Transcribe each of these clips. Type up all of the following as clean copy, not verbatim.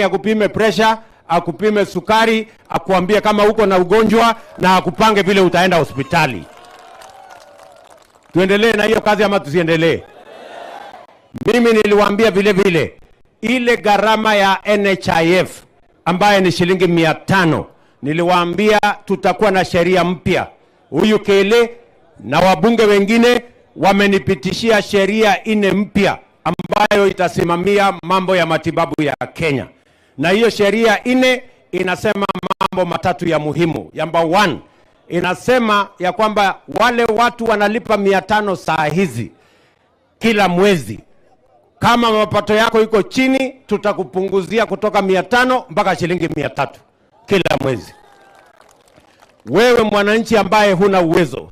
akupime pressure, akupime sukari, akuambie kama uko na ugonjwa na akupange vile utaenda hospitali. Tuendelee na hiyo kazi ama tusiendelee? Mimi niliwaambia vile vile ile gharama ya NHIF ambaye ni shilingi 500, niliwaambia tutakuwa na sheria mpya. Huyu Kele na wabunge wengine wamenipitishia sheria 4 mpya ambayo itasimamia mambo ya matibabu ya Kenya. Na hiyo sheria 4 inasema mambo 3 ya muhimu. Number 1, inasema ya kwamba wale watu wanalipa 500 saa hizi kila mwezi. Kama mapato yako iko chini, tutakupunguzia kutoka 500 mpaka shilingi 300 kila mwezi. Wewe mwananchi ambaye huna uwezo,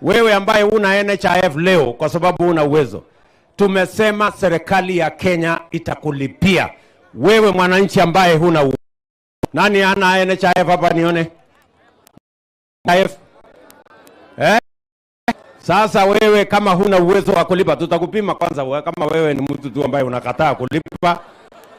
wewe ambaye una NHIF leo kwa sababu huna uwezo, tumesema serikali ya Kenya itakulipia. Wewe mwananchi ambaye huna uwezo. Nani ana NHIF hapa nione? NHIF? Sasa wewe kama huna uwezo wa kulipa, tutakupima kwanza kama wewe ni mtu tu ambaye unakataa kulipa.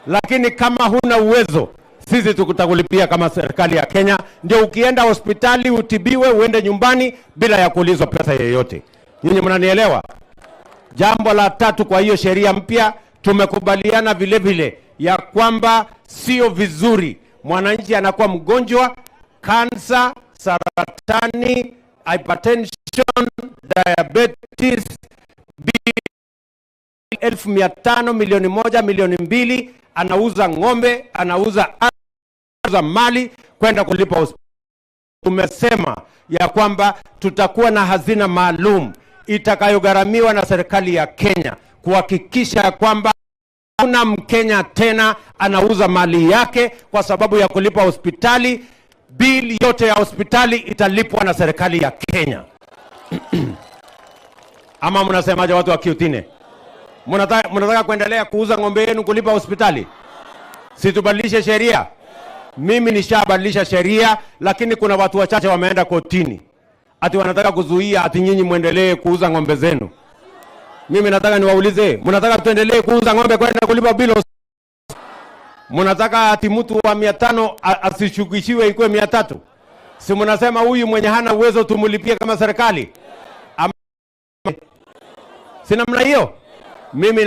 Lakini kama huna uwezo, sisi tutakulipia kama serikali ya Kenya. Ndio ukienda hospitali utibiwe, uende nyumbani bila ya kuulizwa pesa yoyote. Nyinyi mnanielewa? Jambo la 3, kwa hiyo sheria mpya tumekubaliana vile vile ya kwamba sio vizuri mwananchi anakuwa mgonjwa, kansa, saratani, hypertension, diabetes, 1,500,000, milioni 1, milioni 2, anauza ng'ombe, anauza mali kwenda kulipa hospitali. Tumesema ya kwamba tutakuwa na hazina maalum itakayogharamiwa na serikali ya Kenya kuhakikisha kwamba kuna Mkenya tena anauza mali yake kwa sababu ya kulipa hospitali. Bili yote ya hospitali italipwa na serikali ya Kenya. Ama mnasemaje watu wa KISII? Mnataka kuendelea kuuza ng'ombe yenu kulipa hospitali? Situbadilishe sheria? Mimi nishabadilisha sheria, lakini kuna watu wachache wameenda kotini ati wanataka kuzuia ati nyinyi muendelee kuuza ng'ombe zenu. Mimi nataka niwaulize, mnataka tuendelee kuuza ng'ombe kwenda kulipa bili? Mnataka ati mtu wa 500 asishukishiwe ikuwe 300? Si mnasema huyu mwenye hana uwezo tumulipie kama serikali? Sina mna hiyo? Mimi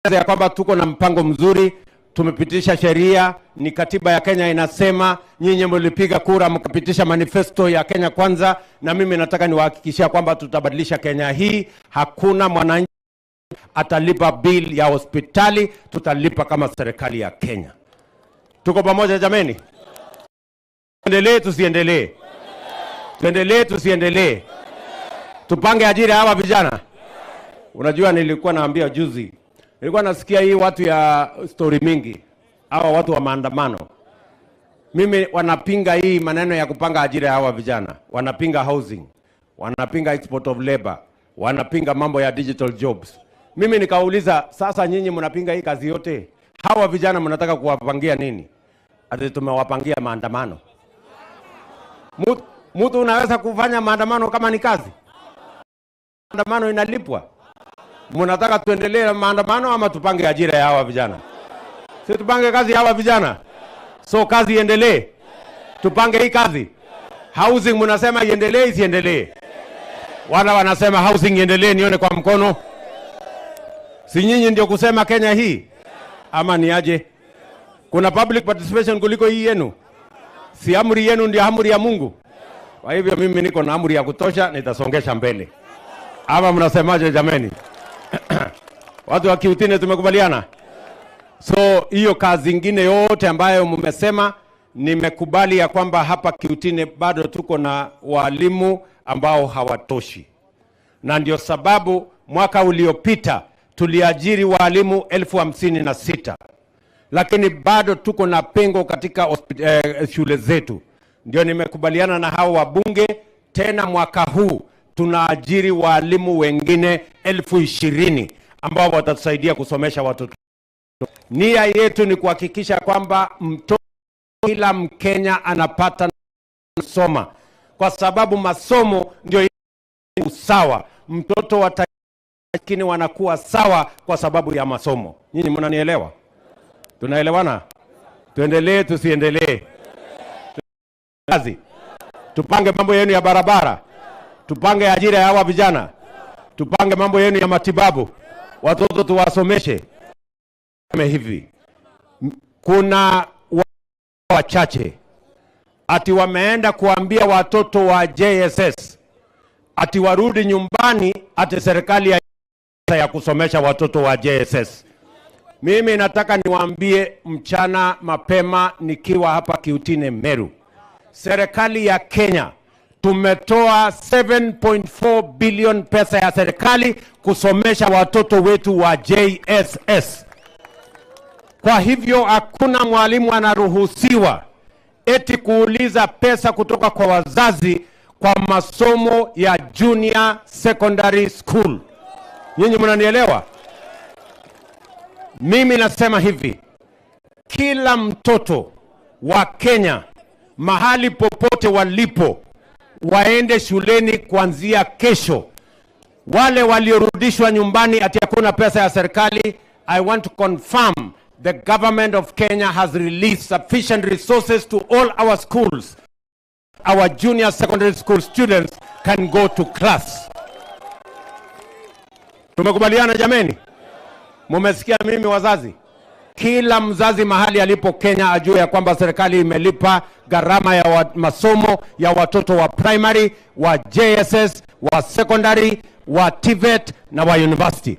na ya kwamba tuko na mpango mzuri, tumepitisha sheria, ni katiba ya Kenya inasema, nyinyi mlipiga kura mkapitisha manifesto ya Kenya kwanza, na mimi nataka niwahakikishia kwamba tutabadilisha Kenya hii. Hakuna mwananchi atalipa bill ya hospitali, tutalipa kama serikali ya Kenya. Tuko pamoja jameni? Tuendelee tusiendelee? Tuendelee tusiendelee? Tupange ajira hawa vijana. Unajua nilikuwa naambia juzi, nilikuwa nasikia hii watu ya story mingi, hawa watu wa maandamano. Mimi wanapinga hii maneno ya kupanga ajira ya hawa vijana. Wanapinga housing, wanapinga export of labor, wanapinga mambo ya digital jobs. Mimi nikauliza, sasa nyinyi mnapinga hii kazi yote, hawa vijana mnataka kuwapangia nini? Ati tumewapangia maandamano. Mtu unaweza kufanya maandamano kama ni kazi? Maandamano inalipwa. Mnataka tuendelee na maandamano ama tupange ajira ya hawa vijana? Si tupange kazi ya hawa vijana. So kazi iendelee. Tupange hii kazi. Housing mnasema iendelee isiendelee? Wala wanasema housing iendelee, nione kwa mkono. Si nyinyi ndio kusema Kenya hii? Ama ni aje? Kuna public participation kuliko hii yenu? Si amri yenu ndio amri ya Mungu? Kwa hivyo mimi niko na amri ya kutosha, nitasongesha mbele. Ama mnasemaje jameni? Watu wa KISII tumekubaliana? So hiyo kazi nyingine yote ambayo mmesema, nimekubali ya kwamba hapa KISII bado tuko na walimu ambao hawatoshi. Na ndio sababu mwaka uliopita tuliajiri walimu 56,000. Lakini bado tuko na pengo katika shule zetu. Ndio nimekubaliana na hao wabunge, tena mwaka huu tunaajiri walimu wengine 20,000 ambao watatusaidia kusomesha watoto. Nia yetu ni kuhakikisha kwamba kila Mkenya anapata kusoma, kwa sababu masomo ndio usawa. Mtoto lakini wanakuwa sawa kwa sababu ya masomo. Nyinyi mnanielewa? Tunaelewana? Tuendelee tusiendelee? Kazi. Tupange mambo yenu ya barabara. Tupange ajira ya hawa vijana. Tupange mambo yenu ya matibabu. Watoto tuwasomeshe. Hivi. Kuna wachache ati wameenda kuambia watoto wa JSS ati warudi nyumbani ati serikali ya kusomesha watoto wa JSS. Mimi nataka niwaambie mchana mapema nikiwa hapa Kiutine Meru. Serikali ya Kenya tumetoa 7.4 billion pesa ya serikali kusomesha watoto wetu wa JSS. Kwa hivyo hakuna mwalimu anaruhusiwa eti kuuliza pesa kutoka kwa wazazi kwa masomo ya junior secondary school. Nyinyi mnanielewa? Mimi nasema hivi, kila mtoto wa Kenya mahali popote walipo waende shuleni kuanzia kesho. Wale waliorudishwa nyumbani ati hakuna pesa ya serikali, I want to confirm the government of Kenya has released sufficient resources to all our schools. Our junior secondary school students can go to class. Tumekubaliana jameni? Mumesikia mimi wazazi? Kila mzazi mahali alipo Kenya ajue ya kwamba serikali imelipa gharama ya masomo ya watoto wa primary, wa JSS, wa secondary, wa TVET na wa university.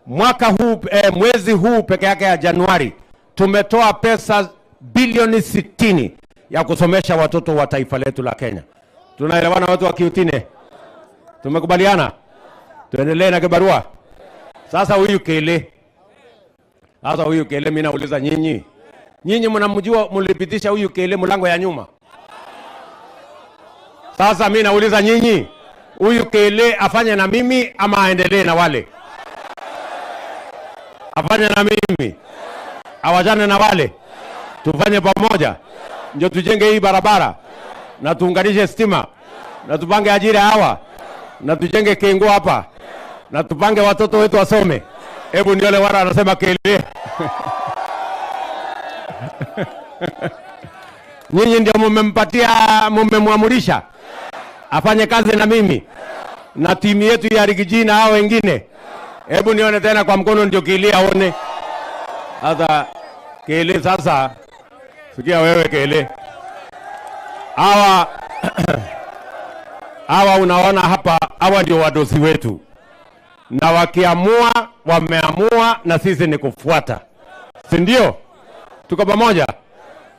Mwaka huu mwezi huu peke yake ya Januari tumetoa pesa bilioni 60 ya kusomesha watoto wa taifa letu la Kenya. Tunaelewana watu wa Kiutine? Tumekubaliana? Tuendelee na kibarua. Sasa huyu Kele mimi nauliza nyinyi. Nyinyi mnamjua mlipitisha huyu Kele mlango ya nyuma? Sasa mimi nauliza nyinyi, huyu Kele afanye na mimi ama aendelee na wale? Afanye na mimi. Awajane na wale. Tufanye pamoja. Ndio tujenge hii barabara. Na tuunganishe stima. Na tupange ajira hawa. Na tujenge kengo hapa. Na tupange watoto wetu wasome. Hebu niole wara anasema Kele. Nyinyi ndio mmemwamurisha afanye kazi na mimi na timu yetu ya Rigiji na hao wengine. Hebu nione tena kwa mkono ndio Kele aone. Sasa Kele, sasa sikia wewe Kele. Hawa unaona hapa, hawa ndio wadosi wetu. Na wakiamua, wameamua na sisi ni kufuata. Si ndio? Tuko pamoja?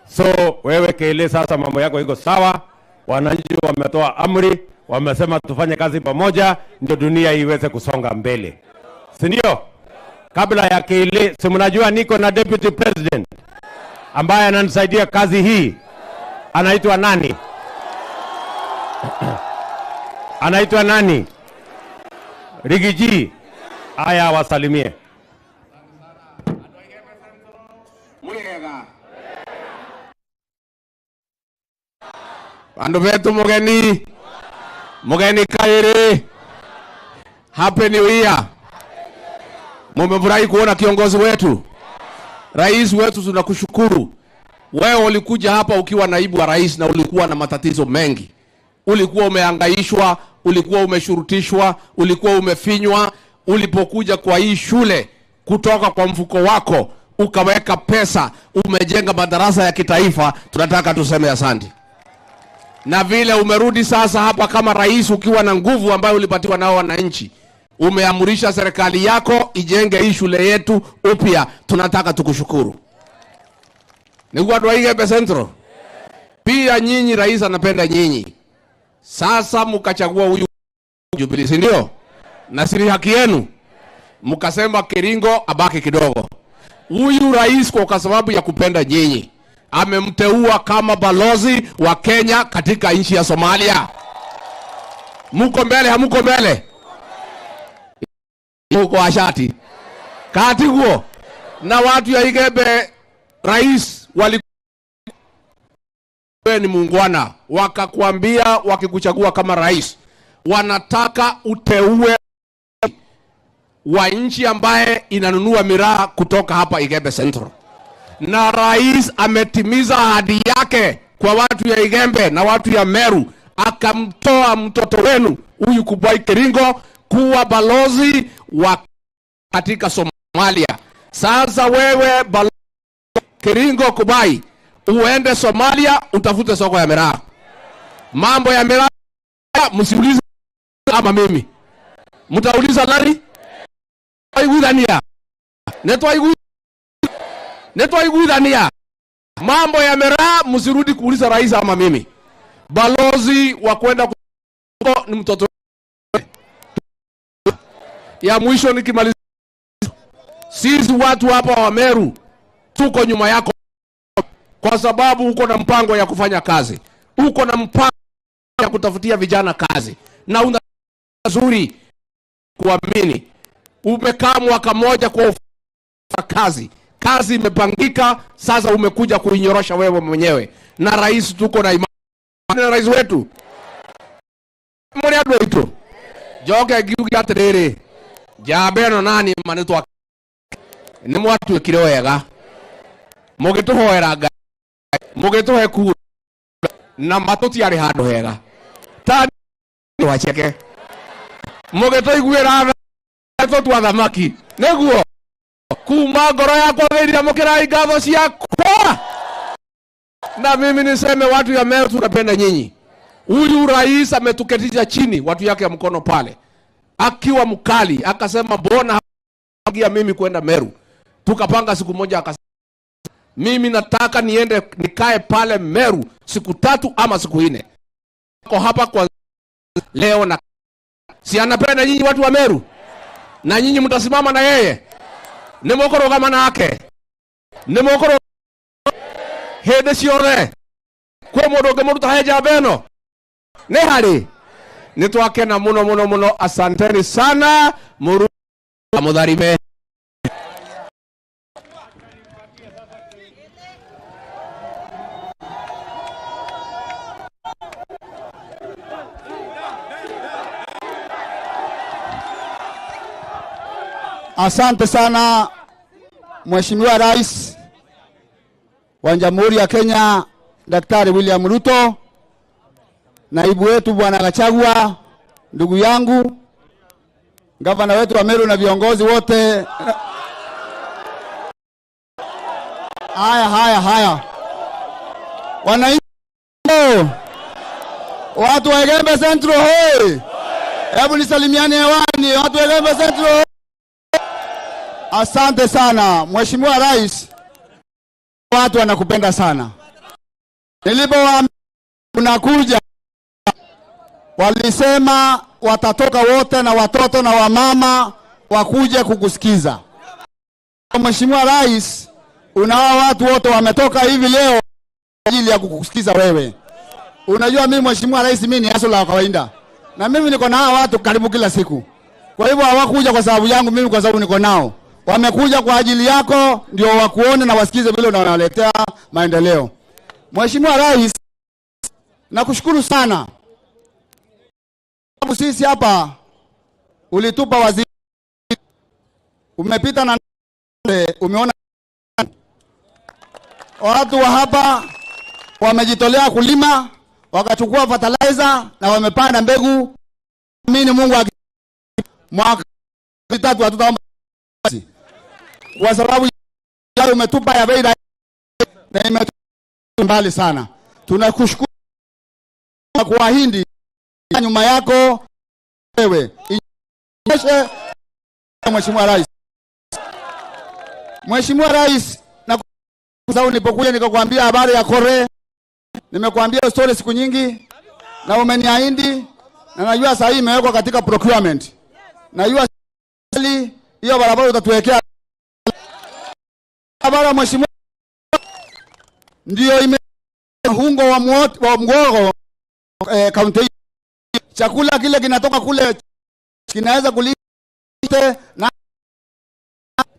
So wewe Kele, sasa mambo yako iko sawa. Wananchi wametoa amri, wamesema tufanye kazi pamoja ndio dunia iweze kusonga mbele. Si ndio? Kabla ya Kele, si mnajua niko na deputy president ambaye ananisaidia kazi hii. Anaitwa nani? Anaitwa nani? Rigiji. Aya, wasalimie. Ando vetu mugeni Kaire. Happy New Year. Mumefurahi kuona kiongozi wetu, rais wetu, tunakushukuru. Wewe ulikuja hapa ukiwa naibu wa rais na ulikuwa na matatizo mengi. Ulikuwa umehangaishwa, ulikuwa umeshurutishwa, ulikuwa umefinywa. Ulipokuja kwa hii shule kutoka kwa mfuko wako, ukaweka pesa, umejenga madarasa ya kitaifa, tunataka tuseme asante. Na vile umerudi sasa hapa kama rais ukiwa na nguvu ambayo ulipatiwa nao wananchi, umeamurisha serikali yako ijenge hii shule yetu upya, tunataka tukushukuru. Nikuwa tuwaige Central. Pia nyinyi rais anapenda nyinyi. Sasa mukachagua huyu Jubilee, si ndio? Na siri haki yenu. Mukasema Keringo abaki kidogo. Huyu rais kwa sababu ya kupenda nyinyi amemteua kama balozi wa Kenya katika nchi ya Somalia. Muko mbele, hamuko mbele? Muko ashati. Kati huo. Na watu ya Igebe rais walikuwa ni muungwana, wakakuambia wakikuchagua kama rais wanataka uteue wa nchi ambaye inanunua miraa kutoka hapa Igebe Central. na rais ametimiza ahadi yake kwa watu ya Igembe na watu ya Meru, akamtoa mtoto wenu huyu Kubai Keringo kuwa balozi wa katika Somalia. Sasa wewe balozi Keringo Kubai, uende Somalia utafute soko ya miraa. Mambo ya miraa msiulize ama mimi. Mtauliza nani? Aiguidania. Neto aiguidania. Mambo ya miraa msirudi kuuliza rais ama mimi. Balozi wa kwenda ni mtoto. Ya mwisho nikimaliza, sisi watu hapa wa Meru tuko nyuma yako, kwa sababu uko na mpango ya kufanya kazi, uko na mpango ya kutafutia vijana kazi, na una nzuri kuamini. Umekaa mwaka moja kwa kazi imepangika, sasa umekuja kuinyorosha wewe mwenyewe. Na rais, tuko na imani na rais wetu. Mwana wetu joke giugi atiriri jabeno nani manitwa ni mwatu kirewega mugituhoeraga mugituhe ku na matuti ari handu hega tani wacheke mugituiguira twa thamaki niguo kuma ngoro yakwa geria mukirai ngatho ciakwa. Na mimi niseme watu ya Meru tunapenda nyinyi. Huyu rais ametuketisha chini watu yake ya mkono pale, akiwa mkali, akasema mbona hagia mimi kwenda Meru. Tukapanga siku moja, akasema mimi nataka niende nikae pale Meru siku 3 ama siku 4. Kwa hapa kwa leo, na si anapenda nyinyi watu wa Meru, na nyinyi mtasimama na yeye. Nimokoro kama nake nimokoro hede ciore kwa modoge modu taheja beno ne hari nitwakena muno. Asanteni sana muru mudharime. Asante sana Mheshimiwa Rais wa Jamhuri ya Kenya Daktari William Ruto, naibu wetu Bwana Gachagua, ndugu yangu, gavana wetu wa Meru na viongozi wote. Haya. Wananchi, watu wa Igembe Central hoi. Hebu nisalimiane hewani watu wa Igembe Central. Asante sana Mheshimiwa Rais, watu wanakupenda sana. Nilipowaambia unakuja, walisema watatoka wote na watoto na wamama wakuje kukusikiza. Mheshimiwa Rais, unao watu wote wametoka hivi leo kwa ajili ya kukusikiza wewe. Unajua mimi Mheshimiwa Rais, mimi ni asola wa kawaida, na mimi niko na hao watu karibu kila siku. Kwa hivyo hawakuja kwa sababu yangu mimi, kwa sababu niko nao. Wamekuja kwa ajili yako, ndio wakuone na wasikize vile unawaletea maendeleo. Mheshimiwa Rais, nakushukuru sana. Sababu sisi hapa ulitupa waziri, umepita na umeona watu wa hapa wamejitolea kulima, wakachukua fertilizer na wamepanda mbegu. Mimi Mungu mwaka 3 hatutaomba kwa sababu umetupa ya bei na imetupa mbali sana. Tunakushukuru kwa hindi nyuma yako wewe. Mheshimiwa Rais. Mheshimiwa Rais, na sababu nilipokuja nikakwambia habari ya Kore, nimekuambia story siku nyingi na umeniahidi, na najua sasa hii imewekwa katika procurement. Najua hiyo barabara utatuwekea barabara Mheshimiwa, ndio hungo wa mgogo kaunti. Chakula kile kinatoka kule kinaweza kulite na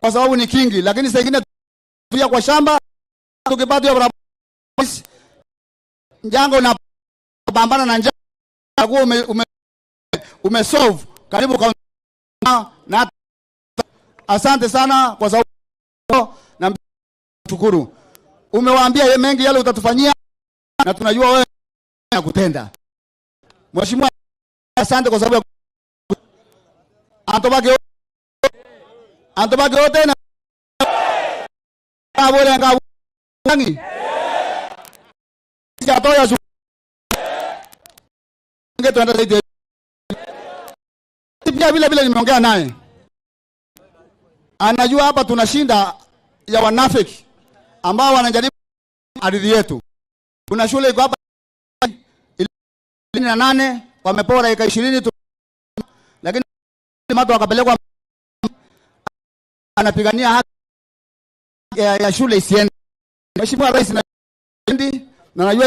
kwa sababu ni kingi, lakini saa nyingine pia kwa shamba tukipata hiyo barabara njanga na pambana na njanga umesolve karibu kaunti. Na asante sana kwa sababu na shukuru. Umewaambia mengi yale utatufanyia na tunajua wewe na kutenda. Mheshimiwa, asante kwa sababu antobage wote na bora ngawangi. Sijatoa shu. Ngetuenda zaidi. Pia vile nimeongea naye. Anajua hapa tunashinda ya wanafiki ambao wanajaribu ardhi yetu. Kuna shule iko hapa 28 wamepora eka 20 lakini watu wakapelekwa, anapigania haki ya shule isiende. Mheshimiwa Rais na najua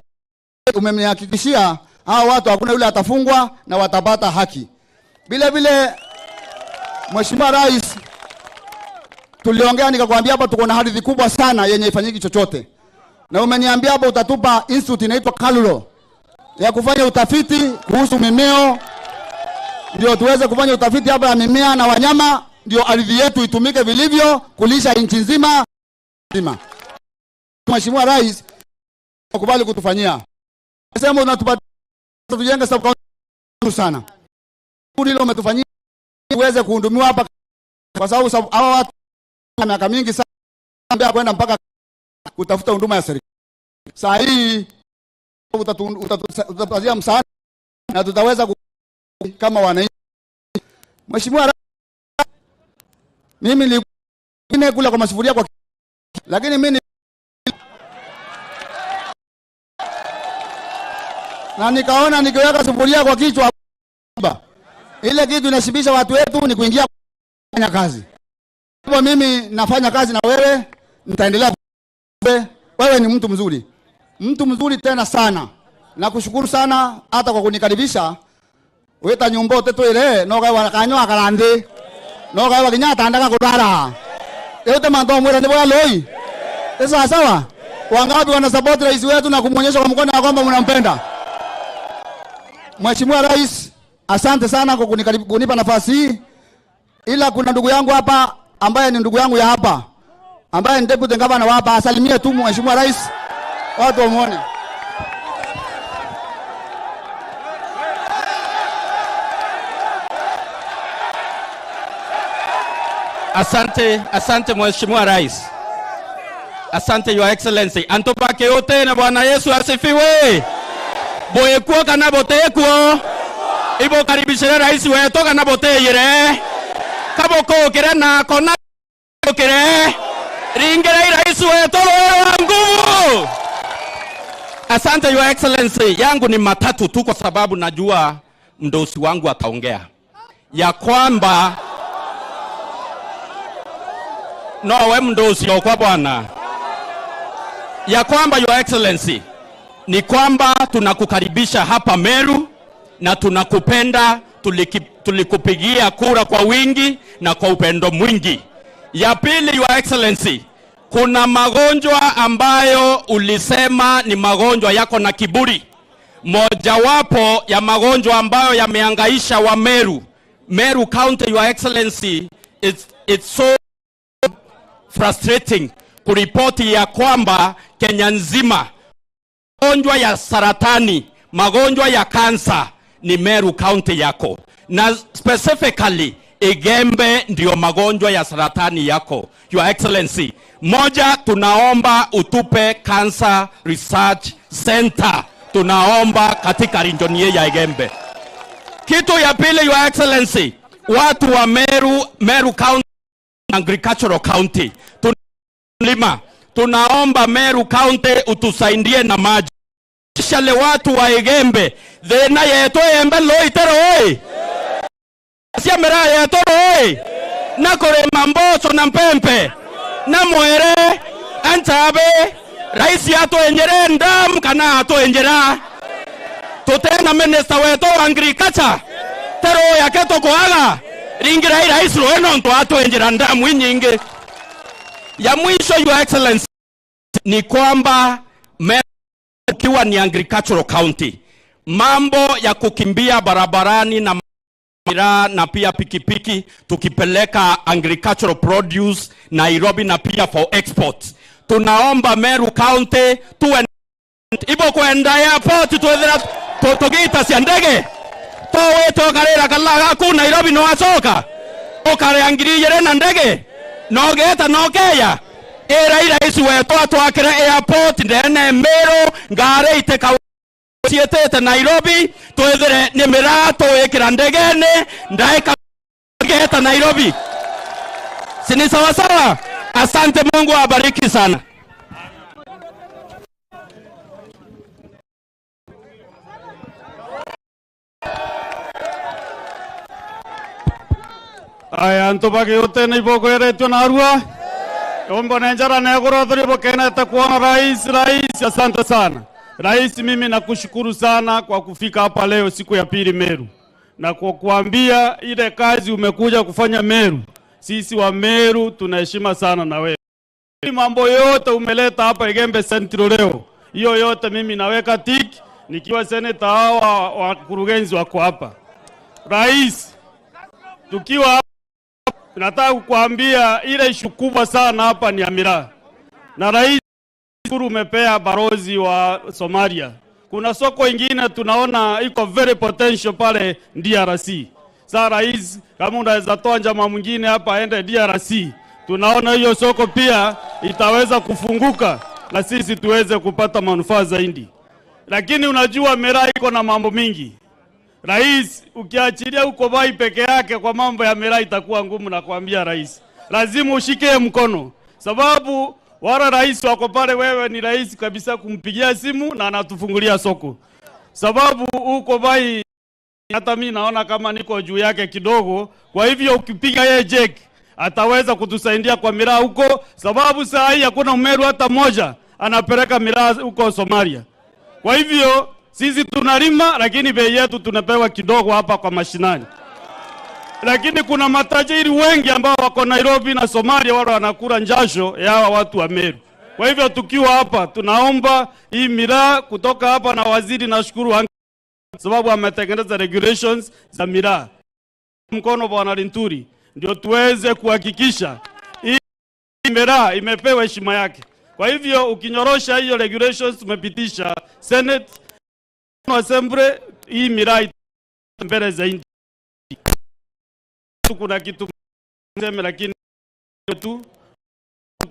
umemhakikishia hao watu hakuna yule atafungwa na watapata haki. Vile Mheshimiwa Rais, tuliongea nikakwambia hapa tuko na ardhi kubwa sana yenye ifanyiki chochote. Na umeniambia hapa utatupa institute inaitwa Kaluro ya kufanya utafiti kuhusu mimeo, ndio tuweze kufanya utafiti hapa ya mimea na wanyama, ndio ardhi yetu itumike vilivyo kulisha nchi nzima. Mheshimiwa Rais, ukubali kutufanyia. Nasema unatupatia tujenge sub county sana. Hilo umetufanyia uweze kuhudumiwa hapa kwa sababu hawa watu miaka mingi sana ambia kwenda mpaka kutafuta huduma ya serikali. Saa hii utatupatia msaada na tutaweza kama wananchi. Mheshimiwa Rais, mimi nilikuwa kula kwa masufuria kwa, lakini mimi na nikaona nikiweka sufuria kwa kichwa ile kitu inashibisha watu wetu ni kuingia kufanya kazi. Kwa mimi nafanya kazi na wewe, nitaendelea. Wewe ni mtu mzuri. Mtu mzuri tena sana. Nakushukuru sana hata kwa kunikaribisha. Weta nyumba teto ile noga wanakanyo akalande. Noga wakinyata andaka kurara. Yote mando mwera ndipo loi. Sasa sawa? Wangapi wana support rais wetu na kumuonyesha kwa mkono kwamba mnampenda? Mheshimiwa Rais, asante sana kwa kunipa nafasi hii. Ila kuna ndugu yangu hapa ambaye ni ndugu yangu ya hapa, ambaye ni deputy governor hapa, asalimie tu Mheshimiwa Rais, watu wamuone. Asante Mheshimiwa Rais. Asante Your Excellency. Antobake yote na Bwana Yesu asifiwe. Boye kuo kana bote kuo. Ibo karibishire rais wetu kana bote yire. Kaboko kire na kona kire. Ringere rais wetu wangu. Asante Your Excellency. Yangu ni matatu tu kwa sababu najua mdosi wangu ataongea. Ya kwamba we mdosi kwa bwana. Ya kwamba Your Excellency ni kwamba tunakukaribisha hapa Meru na tunakupenda, tulikupigia kura kwa wingi na kwa upendo mwingi. Ya pili Your Excellency, kuna magonjwa ambayo ulisema ni magonjwa yako na kiburi. Mojawapo ya magonjwa ambayo yamehangaisha wa Meru County, Your Excellency, it's so frustrating kuripoti ya kwamba Kenya nzima magonjwa ya saratani, magonjwa ya kansa ni Meru County yako, na specifically Igembe ndio magonjwa ya saratani yako. Your Excellency, moja, tunaomba utupe Cancer Research Center, tunaomba katika region ya Igembe. Kitu ya pili Your Excellency, watu wa Meru County Agricultural County tunaomba Meru County utusaidie na maji. Shale watu wa Igembe thena yetu embe loitero oi sia mera yetu oi na kore mamboso na mpempe na mwere antabe rais yato enjere ndam kana ato enjera tutena minister wetu wa agriculture tero yake to koaga ringira rais roeno to ato enjera ndam nyingi. Ya mwisho Your Excellency ni kwamba ukiwa ni agricultural county, mambo ya kukimbia barabarani na pia pikipiki tukipeleka agricultural produce Nairobi na pia for export, tunaomba Meru County tuwe ibo kwenda airport tuwethera tugita cia ndege towe tokarira kalaga ku Nairobi no acoka okare ngiri na ndege no geta no keya era rais wetu atwakira airport ndene Meru ngare ite sietete Nairobi twethere ni mirato wekira ndegene ndaika geta Nairobi. Sini sawa sawa. Asante, Mungu awabariki sana. Aya ntubage yote na iboko yeretu na arua. Ombo nenjara na yagorothori bokena takuona rais. Asante sana. Rais, mimi nakushukuru sana kwa kufika hapa leo siku ya pili Meru. Na kwa kuambia ile kazi umekuja kufanya Meru. Sisi wa Meru tunaheshima sana na wewe. Mambo yote umeleta hapa Igembe Central leo. Hiyo yote mimi naweka tiki nikiwa seneta hawa wakurugenzi wako hapa. Rais, tukiwa hapa nataka kukuambia ile ishu kubwa sana hapa ni Amira. Na rais umepea barozi wa Somalia. Kuna soko ingine tunaona iko very potential pale DRC. Sasa rais, kama unaweza toa njama mwingine hapa aende DRC, tunaona hiyo soko pia itaweza kufunguka na sisi tuweze kupata manufaa zaidi. Lakini unajua Mera iko na mambo mingi. Rais, ukiachilia uko bai peke yake kwa mambo ya Mera itakuwa ngumu, na kuambia rais. Lazima ushike mkono. Sababu wala rais wako pale, wewe ni rais kabisa kumpigia simu na anatufungulia soko. Sababu uko bai, hata mimi naona kama niko juu yake kidogo. Kwa hivyo ukipiga yeye jeki ataweza kutusaidia kwa miraa huko, sababu saa hii hakuna Meru hata moja anapeleka miraa huko Somalia. Kwa hivyo sisi tunalima, lakini bei yetu tunapewa kidogo hapa kwa mashinani. Lakini kuna matajiri wengi ambao wako Nairobi na Somalia, wale wanakula njasho ya watu wa Meru. Kwa hivyo tukiwa hapa tunaomba hii miraa kutoka hapa, na waziri nashukuru sababu ametengeneza regulations za miraa. Mkono Bwana Linturi ndio tuweze kuhakikisha hii miraa imepewa heshima yake. Kwa hivyo ukinyorosha hiyo regulations tumepitisha Senate Assembly, hii miraa mbele zaidi. Kuna kitu sema, lakini tu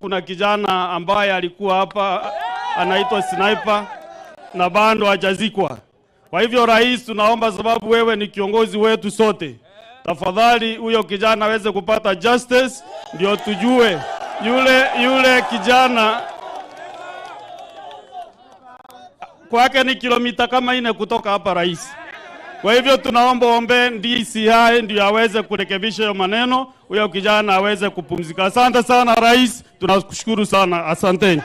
kuna kijana ambaye alikuwa hapa anaitwa Sniper na bando hajazikwa. Kwa hivyo rais, tunaomba sababu wewe ni kiongozi wetu sote, tafadhali huyo kijana aweze kupata justice, ndio tujue yule kijana kwake ni kilomita kama 4 kutoka hapa rais. Kwa hivyo tunaomba ombe DCI ndio aweze kurekebisha hiyo maneno, huyo kijana aweze kupumzika. Asante sana rais, tunakushukuru sana. Asante.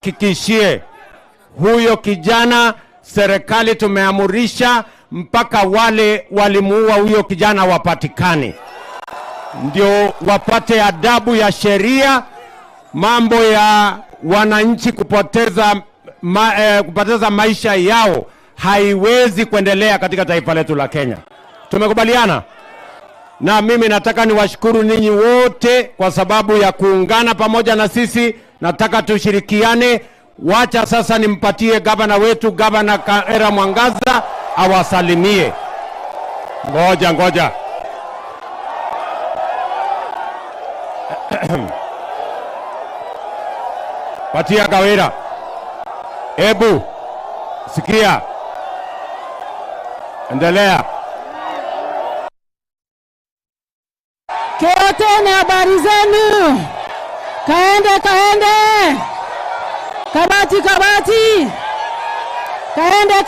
Kikishie huyo kijana, serikali tumeamurisha mpaka wale walimuua huyo kijana wapatikane, ndio wapate adabu ya sheria. Mambo ya wananchi kupoteza maisha yao haiwezi kuendelea katika taifa letu la Kenya. Tumekubaliana? Na mimi nataka niwashukuru ninyi wote kwa sababu ya kuungana pamoja na sisi. Nataka tushirikiane. Wacha sasa nimpatie gavana wetu, Gavana Kawira Mwangaza, awasalimie. Ngoja. Patia Kawira. Ebu sikia. Endelea. Keotene, habari zenu? Kaende. Kabati. Kaende.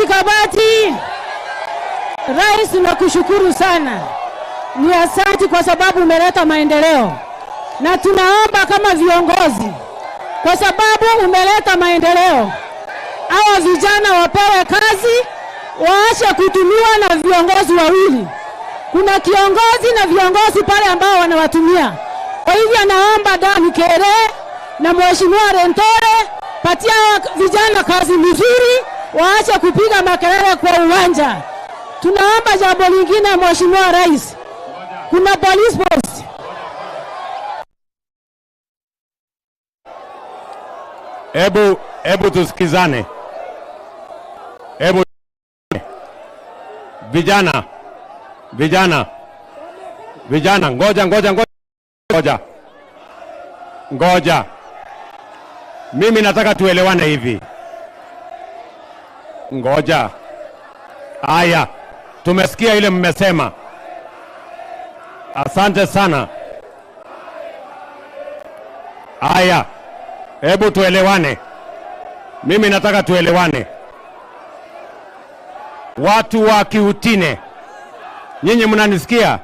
Kabati. Rais, nakushukuru sana. Ni asante kwa sababu umeleta maendeleo. Na tunaomba kama viongozi, kwa sababu umeleta maendeleo, hawa vijana wapewe kazi, waache kutumiwa na viongozi wawili. Kuna kiongozi na viongozi pale ambao wanawatumia. Kwa hivyo naomba Damu Kere na Mheshimiwa Rentore, patia vijana kazi nzuri, waache kupiga makelele kwa uwanja. Tunaomba jambo lingine, Mheshimiwa Rais. Kuna police post. Ebu tusikizane. Vijana, ngoja. Mimi nataka tuelewane hivi. Ngoja. Aya, tumesikia ile mmesema. Asante sana. Aya, hebu tuelewane. Mimi nataka tuelewane. Watu wa Kiutine, nyinyi mnanisikia?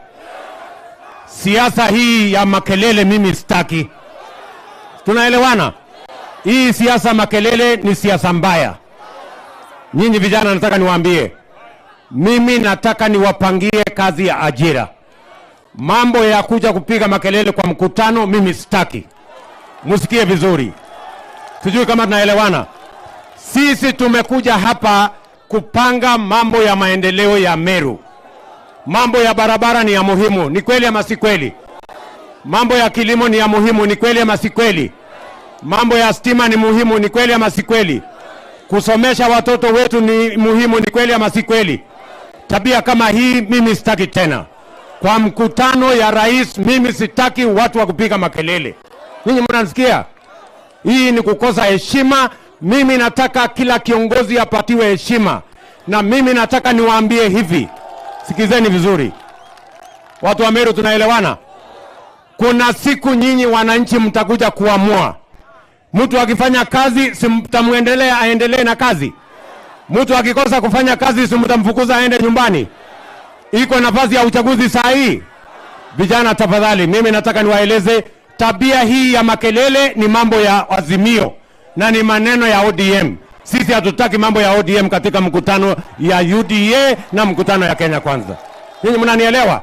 Siasa hii ya makelele mimi sitaki. Tunaelewana? Hii siasa makelele ni siasa mbaya. Nyinyi vijana nataka niwaambie, mimi nataka niwapangie kazi ya ajira. Mambo ya kuja kupiga makelele kwa mkutano mimi sitaki. Musikie vizuri. Sijui kama tunaelewana. Sisi tumekuja hapa kupanga mambo ya maendeleo ya Meru. Mambo ya barabara ni ya muhimu, ni kweli ama si kweli? Mambo ya kilimo ni ya muhimu, ni kweli ama si kweli? Mambo ya stima ni muhimu, ni kweli ama si kweli? Kusomesha watoto wetu ni muhimu, ni kweli ama si kweli? Tabia kama hii mimi sitaki tena. Kwa mkutano ya rais mimi sitaki watu wa kupiga makelele. Ninyi mnasikia? Hii ni kukosa heshima. Mimi nataka kila kiongozi apatiwe heshima. Na mimi nataka niwaambie hivi. Sikizeni vizuri. Watu wa Meru tunaelewana? Kuna siku nyinyi wananchi mtakuja kuamua. Mtu akifanya kazi simtamuendelea aendelee na kazi. Mtu akikosa kufanya kazi simtamfukuza aende nyumbani. Iko nafasi ya uchaguzi saa hii. Vijana tafadhali, mimi nataka niwaeleze tabia hii ya makelele ni mambo ya Azimio na ni maneno ya ODM. Sisi hatutaki mambo ya ODM katika mkutano ya UDA na mkutano ya Kenya Kwanza. Ninyi mnanielewa?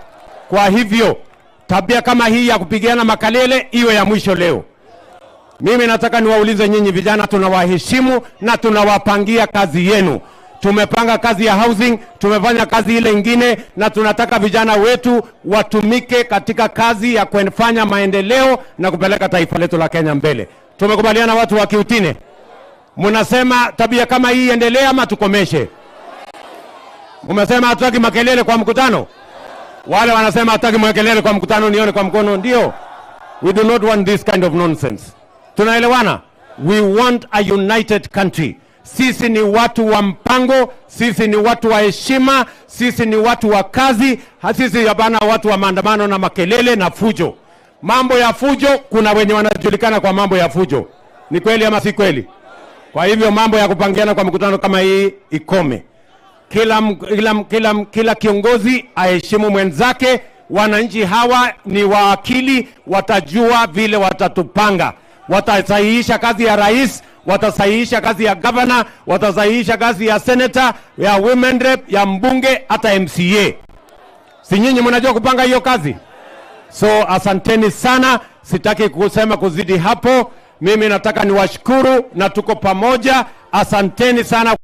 Kwa hivyo tabia kama hii ya kupigiana makelele iwe ya mwisho leo. Mimi nataka niwaulize nyinyi vijana, tunawaheshimu na tunawapangia kazi yenu. Tumepanga kazi ya housing, tumefanya kazi ile ingine, na tunataka vijana wetu watumike katika kazi ya kufanya maendeleo na kupeleka taifa letu la Kenya mbele. Tumekubaliana watu wa Kiutine? Mnasema tabia kama hii endelee ama tukomeshe? Umesema hatutaki makelele kwa mkutano? Wale wanasema hatutaki makelele kwa mkutano, nione kwa mkono. Ndio. We do not want this kind of nonsense. Tunaelewana? We want a united country. Sisi ni watu wa mpango, sisi ni watu wa heshima, sisi ni watu wa kazi, sisi hapana watu wa maandamano na makelele na fujo. Mambo ya fujo, kuna wenye wanajulikana kwa mambo ya fujo. Ni kweli ama si kweli? Kwa hivyo mambo ya kupangiana kwa mkutano kama hii ikome. Kila kiongozi aheshimu mwenzake. Wananchi hawa ni waakili, watajua vile watatupanga. Watasahihisha kazi ya rais, watasahihisha kazi ya governor, watasahihisha kazi ya senator, ya women rep, ya mbunge, hata MCA. Si nyinyi mnajua kupanga hiyo kazi? So asanteni sana, sitaki kusema kuzidi hapo. Mimi nataka niwashukuru na tuko pamoja. Asanteni sana.